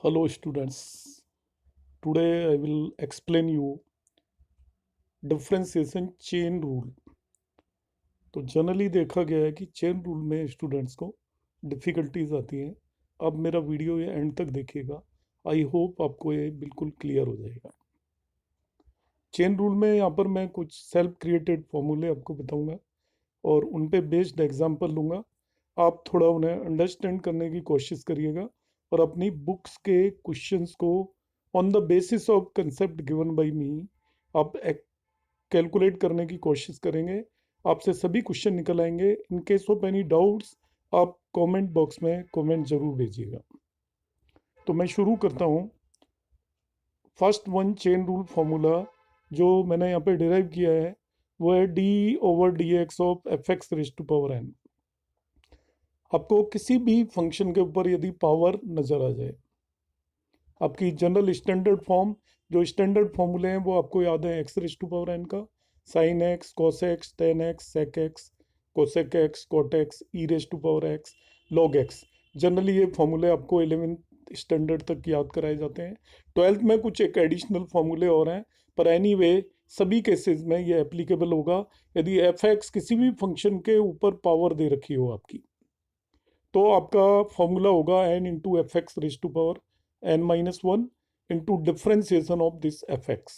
Hello students. Today I will explain you differentiation chain rule. तो generally देखा गया है कि चेन रूल में स्टूडेंट्स को डिफ़िकल्टीज आती हैं। अब मेरा वीडियो ये एंड तक देखिएगा। आई होप आपको ये बिल्कुल क्लियर हो जाएगा। चेन रूल में यहाँ पर मैं कुछ सेल्फ क्रिएटेड फॉर्मूले आपको बताऊंगा और उन पे बेस्ड एग्जांपल लूँगा। आप थोड़ा उन्हें अंडरस्टैंड करने की कोशिश करिएगा और अपनी बुक्स के क्वेश्चंस को on the basis of concept given by me आप कैलकुलेट करने की कोशिश करेंगे। आपसे सभी क्वेश्चन निकल आएंगे। In case of any doubts आप कमेंट बॉक्स में कमेंट जरूर भेजिएगा। तो मैं शुरू करता हूँ। First one chain rule formula जो मैंने यहाँ पे डिराइव किया है वो है d/dx of f(x) raise to power n। आपको किसी भी फंक्शन के ऊपर यदि पावर नजर आ जाए, आपकी जनरल स्टैंडर्ड फॉर्म, जो स्टैंडर्ड फॉर्मूले हैं वो आपको याद है, x raise to power n का sine x, cos x, tan x, sec x, cosec x, cot x, e raise to power x, log x. Generally ये फॉर्मूले आपको 11th स्टैंडर्ड तक याद कराए जाते हैं। 12th में कुछ एक एडिशनल फॉर्मूले और हैं, पर एनीवे सभी केसेस में ये एप्लीकेबल होगा यदि एफ एक्स किसी भी फंक्शन के ऊपर पावर दे रखी हो आपकी। तो आपका फॉर्मूला होगा n into f x raise to power n-1 into differentiation of this fx.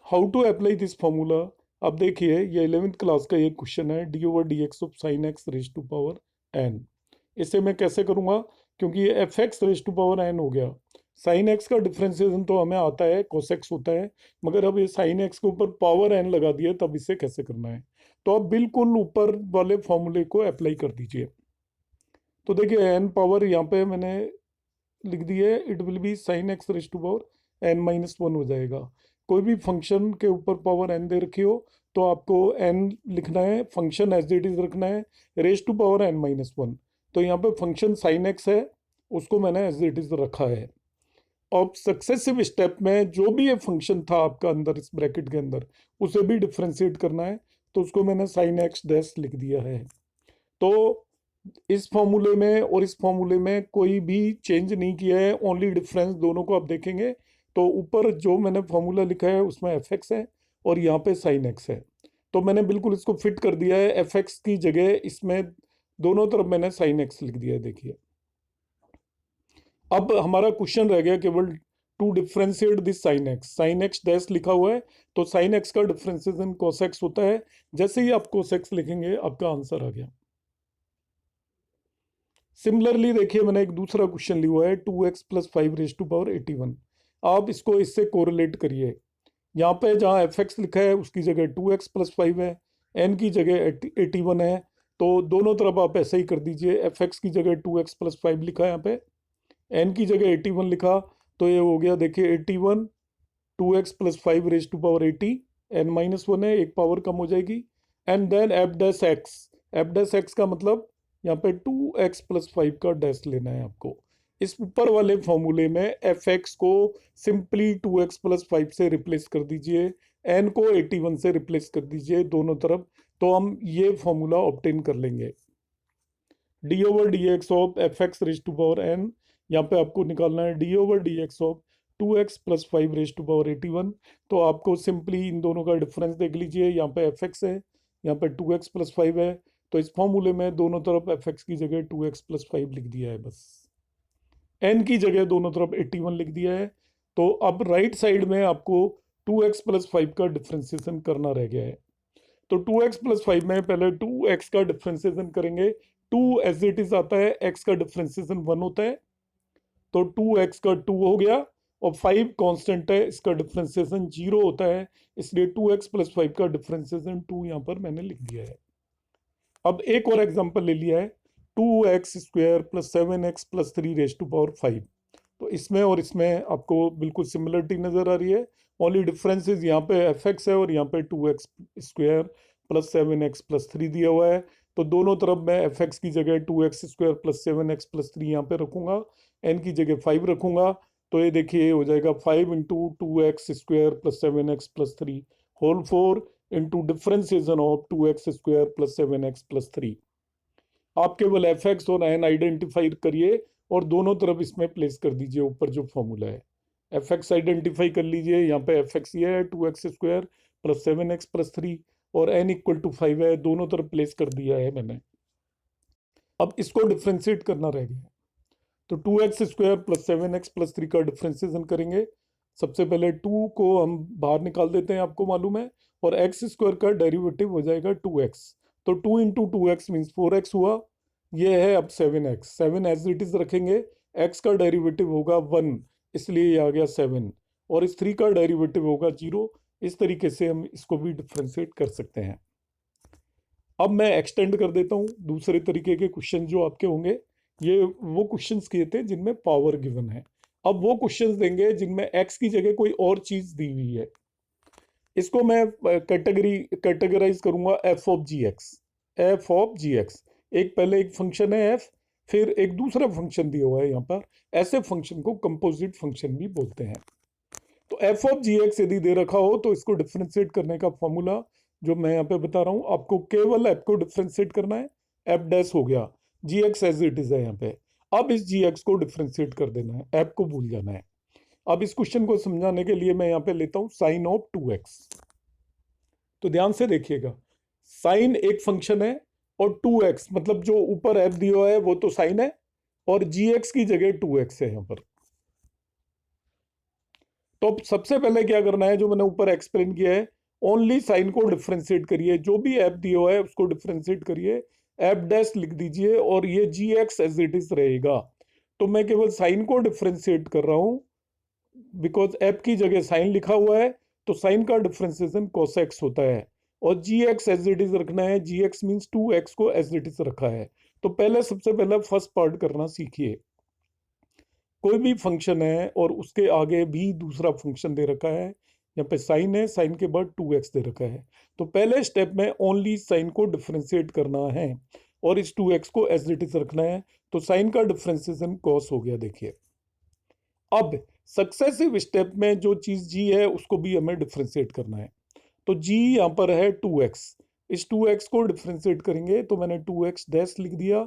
How to apply this formula? अब देखिए ये 11th क्लास का एक क्वेश्चन है, d/dx of sine x raise to power n। इसे मैं कैसे करूँगा? क्योंकि ये f x raise to power n हो गया। साइन एक्स का डिफ्रेंसिएशन तो हमें आता है, कोस एक्स होता है, मगर अब ये साइन एक्स के ऊपर पावर n लगा दिया, तब इसे कैसे करना है? तो आप बिल्कुल ऊपर वाले फॉर्मूले को अप्लाई कर दीजिए। तो देखिए n पावर यहाँ पे मैंने लिख दी है, it will be sine x raise to power n-1 हो जाएगा। कोई भी फंक्शन के ऊपर पावर n दे रखी हो तो आपको n लिखना है, फंक्शन एज इट इज रखना है, रेज़ टू पावर n-1। तो यहाँ पे फंक्शन साइन एक्स है, उसको मैंने एज इट इज रखा है। अब सक्सेसिव स्टेप में जो भी ये फंक्शन था आपका अंदर इस ब्रैकेट के अंदर, उसे भी डिफ्रेंशिएट करना है, तो उसको मैंने साइन एक्स डैश लिख दिया है। तो इस फॉर्मूले में और इस फॉर्मूले में कोई भी चेंज नहीं किया है, ओनली डिफरेंस दोनों को आप देखेंगे तो ऊपर जो मैंने फॉर्मूला लिखा है उसमें एफ एक्स है और यहाँ पे साइन एक्स है। तो मैंने बिल्कुल इसको फिट कर दिया है, एफ एक्स की जगह इसमें दोनों तरफ मैंने साइन एक्स लिख दिया है। देखिए अब हमारा क्वेश्चन रह गया केवल to differentiate this sine x dash लिखा हुआ है, तो साइन एक्स का डिफ्रेंसिएशन कोस एक्स होता है। जैसे ही आप कोस एक्स लिखेंगे आपका आंसर आ गया। सिमिलरली देखिए मैंने एक दूसरा क्वेश्चन लिया हुआ है, 2x+5 रेज़ टू पावर 81। आप इसको इससे कोरिलेट करिए। यहाँ पे जहाँ एफ एक्स लिखा है उसकी जगह 2x+5 है, n की जगह 81 है, तो दोनों तरफ आप ऐसा ही कर दीजिए। एफ एक्स की जगह 2x+5 लिखा है, यहाँ पे n की जगह 81 लिखा, तो ये हो गया देखिए 81, 2x+5 rays to power 80, n-1 है, एक पावर कम हो जाएगी, and then f dash x. F dash x का मतलब यहाँ पे 2x+5 का डैश लेना है आपको। इस ऊपर वाले फॉर्मूले में एफ एक्स को सिंपली 2x+5 से रिप्लेस कर दीजिए, n को 81 से रिप्लेस कर दीजिए दोनों तरफ, तो हम ये फॉर्मूला ऑब्टेन कर लेंगे। d/dx of f x raise to power n, यहाँ पे आपको निकालना है d/dx of 2x+5 rays to power 81। तो आपको सिंपली इन दोनों का डिफरेंस देख लीजिए, यहाँ पे एफ एक्स है, यहाँ पे 2x+5 है, तो इस फॉर्मूले में दोनों तरफ एफ एक्स की जगह 2x+5 लिख दिया है, बस n की जगह दोनों तरफ 81 लिख दिया है। तो अब राइट साइड में आपको 2x+5 का डिफ्रेंसिएशन करना रह गया है। तो 2x+5 में पहले 2x का डिफ्रेंसिएशन करेंगे। 2 एज इट इज आता है, x का डिफ्रेंसिएशन 1 होता है, तो 2x का 2 हो गया, और 5 कांस्टेंट है, इसका डिफ्रेंसिएशन 0 होता है, इसलिए 2x+5 का डिफ्रेंसिएशन 2 यहाँ पर मैंने लिख दिया है। अब एक और एग्जांपल ले लिया है, 2x² + 7x+3 rays to power 5। तो इसमें और इसमें आपको बिल्कुल सिमिलरिटी नजर आ रही है, ओनली डिफरेंस इज यहाँ पे एफ एक्स है और यहाँ पे 2x² + 7x+3 दिया हुआ है। तो दोनों तरफ मैं एफ एक्स की जगह 2x² + 7x+3 यहाँ पे रखूंगा, n की जगह 5 रखूंगा, तो ये देखिए ये हो जाएगा 5 into 2x² + 7x+3 whole 4 into differentiation of 2x² + 7x+3। आप केवल एफ एक्स और एन आइडेंटिफाई करिए और दोनों तरफ इसमें प्लेस कर दीजिए ऊपर जो फॉर्मूला है। एफ एक्स आइडेंटिफाई कर लीजिए, यहाँ पे एफ एक्स ये है 2x² प्लस 7x प्लस 3 और n इक्वल टू 5 है, दोनों तरफ प्लेस कर दिया है मैंने। अब इसको डिफ्रेंशिएट करना रह गया। तो 2x² प्लस 7x प्लस 3 का डिफ्रेंसिएशन करेंगे। सबसे पहले 2 को हम बाहर निकाल देते हैं, आपको मालूम है, और x² का डेरिवेटिव हो जाएगा 2x। तो 2 इंटू 2x मीन्स 4x हुआ। ये है अब 7x, 7 एज इट इज रखेंगे। x का डेरिवेटिव होगा 1, इसलिए ये आ गया 7, और इस 3 का डेरिवेटिव होगा 0। इस तरीके से हम इसको भी डिफ्रेंशिएट कर सकते हैं। अब मैं एक्सटेंड कर देता हूँ दूसरे तरीके के क्वेश्चन जो आपके होंगे। ये वो क्वेश्चंस किए थे जिनमें पावर गिवन है। अब वो क्वेश्चंस देंगे जिनमें एक्स की जगह कोई और चीज दी हुई है। इसको मैं कैटेगराइज करूंगा f of g x. F of g x, एक पहले एक फंक्शन है एफ, फिर एक दूसरा फंक्शन दिया हुआ है यहाँ पर। ऐसे फंक्शन को कंपोजिट फंक्शन भी बोलते हैं। तो एफ ऑफ जी एक्स यदि दे रखा हो तो इसको डिफ्रेंशिएट करने का फॉर्मूला जो मैं यहाँ पे बता रहा हूँ, आपको केवल एफ को डिफ्रेंशिएट करना है। एफ डैश हो गया, जी एक्स एज इट इज है यहाँ पे। अब इस जी एक्स को डिफ्रेंशिएट कर देना है, एफ को भूल जाना है। अब इस क्वेश्चन को समझाने के लिए मैं यहाँ पे लेता हूँ साइन ऑफ 2x। तो ध्यान से देखिएगा, साइन एक फंक्शन है और 2x मतलब जो ऊपर एफ दिया हुआ है वो तो साइन है, और जी एक्स की जगह 2x है यहाँ पर। तो सबसे पहले क्या करना है, जो मैंने ऊपर एक्सप्लेन किया है, ओनली साइन को डिफ्रेंशिएट करिए, जो भी एफ दिया हुआ है उसको डिफ्रेंशिएट करिए, एफ डैश लिख दीजिए और ये जी एक्स एज इट इज रहेगा। तो मैं केवल साइन को डिफ्रेंशिएट कर रहा हूं, बिकॉज एफ की जगह साइन लिखा हुआ है, तो साइन का डिफ्रेंशिएशन cos x होता है, और जी एक्स एज इट इज रखना है। जी एक्स मीन्स 2x को एज इट इज रखा है। तो पहले सबसे पहले फर्स्ट पार्ट करना सीखिए। कोई भी फंक्शन है और उसके आगे भी दूसरा फंक्शन दे रखा है, यहाँ पे साइन है, साइन के बाद 2x दे रखा है, तो पहले स्टेप में ओनली साइन को डिफ्रेंशिएट करना है और इस 2x को एज इट इज रखना है। तो साइन का डिफ्रेंशिएशन cos हो गया, देखिए। अब सक्सेसिव स्टेप में जो चीज g है उसको भी हमें डिफ्रेंशिएट करना है। तो g यहाँ पर है 2x, इस 2x को डिफ्रेंशिएट करेंगे तो मैंने 2x डैश लिख दिया।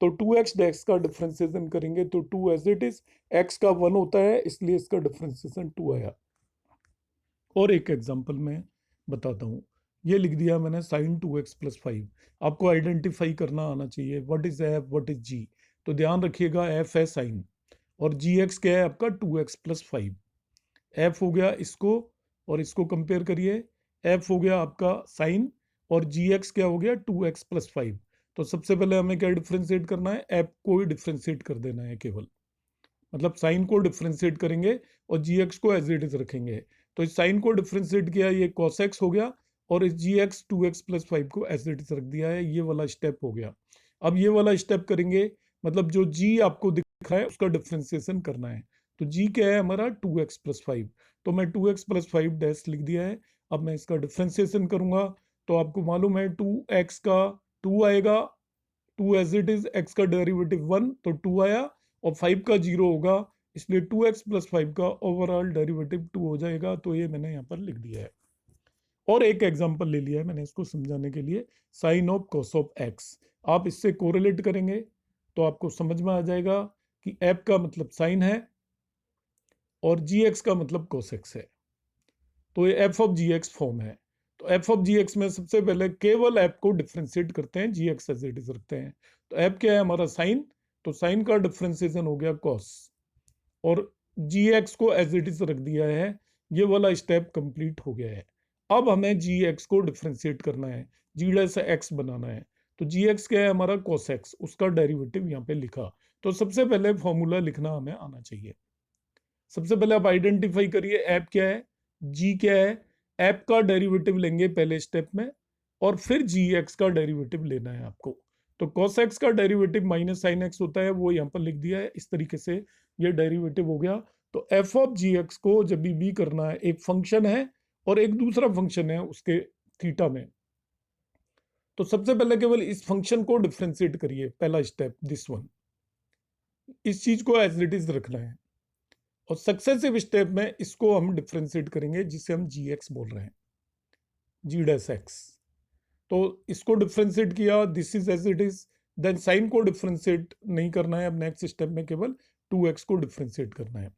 तो 2x डैश का डिफ्रेंशिएशन करेंगे तो 2 एज इट इज, x का 1 होता है इसलिए इसका डिफ्रेंशिएशन 2 आया। और एक एग्जांपल में बताता हूँ, ये लिख दिया मैंने साइन 2x प्लस 5। आपको आइडेंटिफाई करना आना चाहिए what is F what is G. तो ध्यान रखिएगा, एफ है साइन और जी एक्स क्या है आपका 2x प्लस 5। एफ हो गया इसको और इसको कंपेयर करिए, एफ हो गया आपका साइन और जी एक्स क्या हो गया 2x प्लस 5। तो सबसे पहले हमें क्या डिफ्रेंशिएट करना है, एफ को ही डिफ्रेंशिएट कर देना है केवल, मतलब साइन को डिफ्रेंशिएट करेंगे और जी एक्स को एज इट इज रखेंगे। तो इस साइन को डिफ्रेंशिएट किया, ये cos x हो गया, और इस जी एक्स 2x प्लस 5 को एज इट इज रख दिया है। ये वाला स्टेप हो गया। अब ये वाला स्टेप करेंगे, मतलब जो g आपको दिख रहा है उसका डिफ्रेंशिएशन करना है। तो g क्या है हमारा 2x प्लस 5, तो मैं 2x प्लस 5 डैश लिख दिया है। अब मैं इसका डिफ्रेंशिएशन करूंगा तो आपको मालूम है 2x का 2 आएगा, 2 एज इट इज, x का डेरिवेटिव 1 तो 2 आया, और 5 का 0 होगा, इसलिए 2x प्लस 5 का ओवरऑल डेरिवेटिव 2 हो जाएगा। तो ये मैंने यहाँ पर लिख दिया है। और एक एग्जांपल ले लिया है मैंने इसको समझाने के लिए, sine of cos of x। आप इससे कोरिलेट करेंगे तो आपको समझ में आ जाएगा कि f का मतलब साइन है और gx का मतलब cos x है। तो ये f of g x form है। तो एफ ऑफ जी एक्स में सबसे पहले केवल एफ को डिफ्रेंशिएट करते हैं, जी एक्स एज इट इज रखते हैं। तो एफ क्या है हमारा साइन, तो साइन का डिफ्रेंशिएशन हो गया कॉस, और जी एक्स को एज इट इज रख दिया है। ये वाला स्टेप कंप्लीट हो गया है। अब हमें जी एक्स को डिफ्रेंशिएट करना है, जी डैश एक्स बनाना है। तो जी एक्स क्या है हमारा कॉस एक्स, उसका डेरिवेटिव यहाँ पे लिखा। तो सबसे पहले फॉर्मूला लिखना हमें आना चाहिए। सबसे पहले आप आइडेंटिफाई करिए एफ क्या है, जी क्या है। एफ का डेरिवेटिव लेंगे पहले स्टेप में, और फिर जी एक्स का डेरिवेटिव लेना है आपको। तो cos x का डेरिवेटिव माइनस साइन एक्स होता है, वो यहाँ पर लिख दिया है इस तरीके से, ये डेरिवेटिव हो गया। तो एफ ऑफ जी एक्स को जब भी करना है, एक फंक्शन है और एक दूसरा फंक्शन है उसके थीटा में, तो सबसे पहले केवल इस फंक्शन को डिफ्रेंशिएट करिए, पहला स्टेप दिस वन, इस चीज को एज इट इज रखना है। और सक्सेसिव स्टेप में इसको हम डिफ्रेंशिएट करेंगे जिसे हम जी एक्स बोल रहे हैं, जी डैश एक्स। तो इसको डिफ्रेंशिएट किया, this is as it is, then sine को डिफ्रेंशिएट नहीं करना है, अब नेक्स्ट स्टेप में केवल 2x को डिफ्रेंशिएट करना है।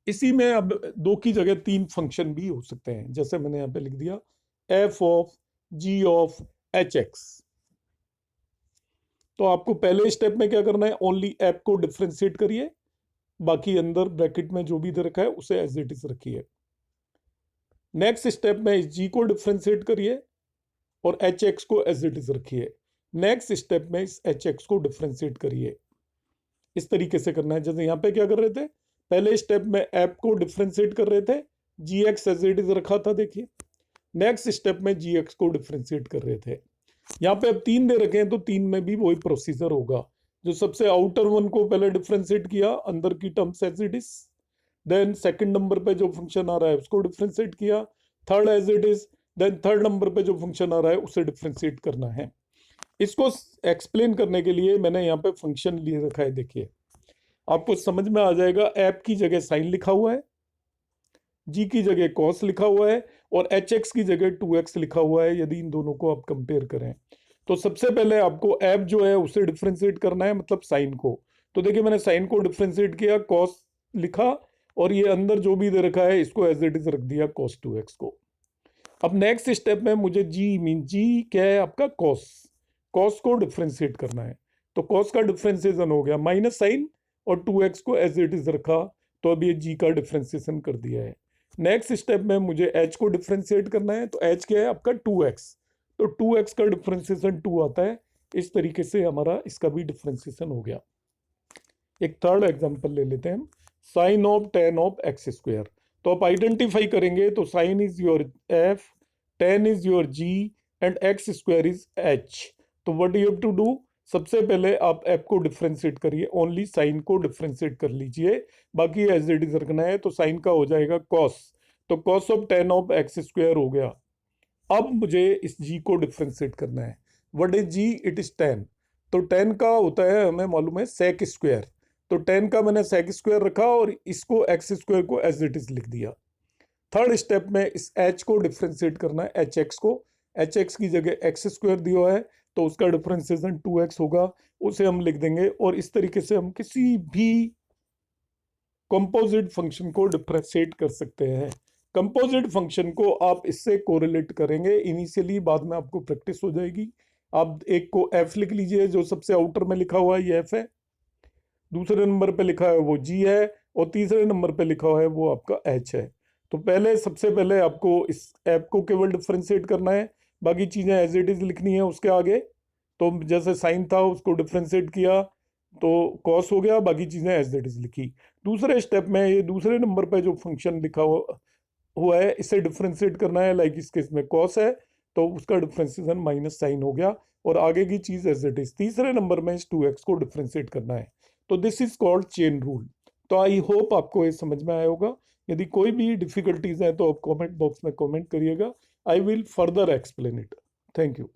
इसी में अब 2 की जगह 3 फंक्शन भी हो सकते हैं, जैसे मैंने यहाँ पे लिख दिया f of g of hx। तो आपको पहले स्टेप में क्या करना है, ओनली f को डिफ्रेंशिएट करिए, बाकी अंदर ब्रैकेट में जो भी दे रखा है उसे एज इट इज रखिए। नेक्स्ट स्टेप में इस g को डिफ्रेंशिएट करिए और hx को एज इट इज रखिए। नेक्स्ट स्टेप में इस hx को डिफ्रेंशिएट करिए। इस तरीके से करना है। जैसे यहाँ पे क्या कर रहे थे, पहले स्टेप में f को डिफ्रेंशिएट कर रहे थे, gx एज इट इज रखा था, देखिए। नेक्स्ट स्टेप में gx को डिफ्रेंशिएट कर रहे थे। यहाँ पे अब 3 दे रखे हैं तो 3 में भी वही प्रोसीजर होगा। जो सबसे आउटर वन को पहले डिफ्रेंशिएट किया, अंदर की terms as it is, then second number पे जो फंक्शन आ रहा है उसको डिफ्रेंशिएट किया, third as it is, then third number पे जो फंक्शन आ रहा है उसे डिफ्रेंशिएट करना है। इसको एक्सप्लेन करने के लिए मैंने यहाँ पे फंक्शन लिए रखा है, देखिए आपको समझ में आ जाएगा। ऐप की जगह साइन लिखा हुआ है, जी की जगह कॉस लिखा हुआ है और एच एक्स की जगह 2x लिखा हुआ है, यदि इन दोनों को आप कंपेयर करें। तो सबसे पहले आपको ऐप जो है उसे डिफ्रेंशिएट करना है, मतलब साइन को। तो देखिए मैंने साइन को डिफ्रेंशिएट किया, कॉस लिखा और ये अंदर जो भी दे रखा है इसको एज इट इज रख दिया, cos 2x को। अब नेक्स्ट स्टेप में मुझे जी मीन जी क्या है आपका, कॉस, कॉस को डिफ्रेंशिएट करना है। तो कॉस का डिफ्रेंशिएशन हो गया, माइनस साइन और 2x को एज इट इज रखा, तो अब ये जी का डिफ्रेंशिएशन कर दिया है। नेक्स्ट स्टेप में मुझे h को डिफ्रेंशिएट करना है, तो h क्या है आपका 2x, तो 2x का डिफ्रेंशिएशन 2 आता है। इस तरीके से हमारा इसका भी डिफ्रेंशिएशन हो गया। एक थर्ड एग्जांपल ले लेते हैं हम, sine of tan of x square. तो आप आइडेंटिफाई करेंगे तो sine is your f, tan is your g and x square is h। तो what you have to do, सबसे पहले आप f को डिफ्रेंशिएट करिए, ओनली साइन को डिफ्रेंशिएट कर लीजिए, बाकी एज इट इज रखना है। तो साइन का हो जाएगा cos, तो cos of tan of x square हो गया। अब मुझे इस g को डिफ्रेंशिएट करना है। What is g, it is 10। तो 10 का होता है हमें मालूम है sec स्क्वायर, तो 10 का मैंने sec स्क्वायर रखा और इसको x स्क्वायर को एज इट इज लिख दिया। थर्ड स्टेप में इस h को डिफ्रेंशिएट करना है, hx को, hx की जगह x स्क्वायर दिया है तो उसका डिफ्रेंशिएशन 2x होगा, उसे हम लिख देंगे। और इस तरीके से हम किसी भी कंपोजिट फंक्शन को डिफरेंशिएट कर सकते हैं। कंपोजिट फंक्शन को आप इससे कोरिलेट करेंगे इनिशियली, बाद में आपको प्रैक्टिस हो जाएगी। आप एक को f लिख लीजिए, जो सबसे आउटर में लिखा हुआ है ये f है, दूसरे नंबर पे लिखा है वो g है और तीसरे नंबर पे लिखा हुआ है वो आपका h है। तो पहले सबसे पहले आपको इस f को केवल डिफरेंशिएट करना है, बाकी चीजें एज इट इज लिखनी है उसके आगे। तो जैसे साइन था उसको डिफरेंशिएट किया तो कॉस हो गया, बाकी चीजें एज इट इज लिखी। दूसरे स्टेप में ये दूसरे नंबर पे जो फंक्शन लिखा हुआ है इसे डिफरेंशिएट करना है, लाइक इस केस में कॉस है तो उसका डिफरेंशिएशन माइनस साइन हो गया और आगे की चीज एज इट इज। तीसरे नंबर में इस 2x को डिफरेंशिएट करना है। तो this is called chain rule. तो आई होप आपको ये समझ में आया होगा। यदि कोई भी डिफिकल्टीज है तो आप कमेंट बॉक्स में कमेंट करिएगा, I will further explain it. Thank you.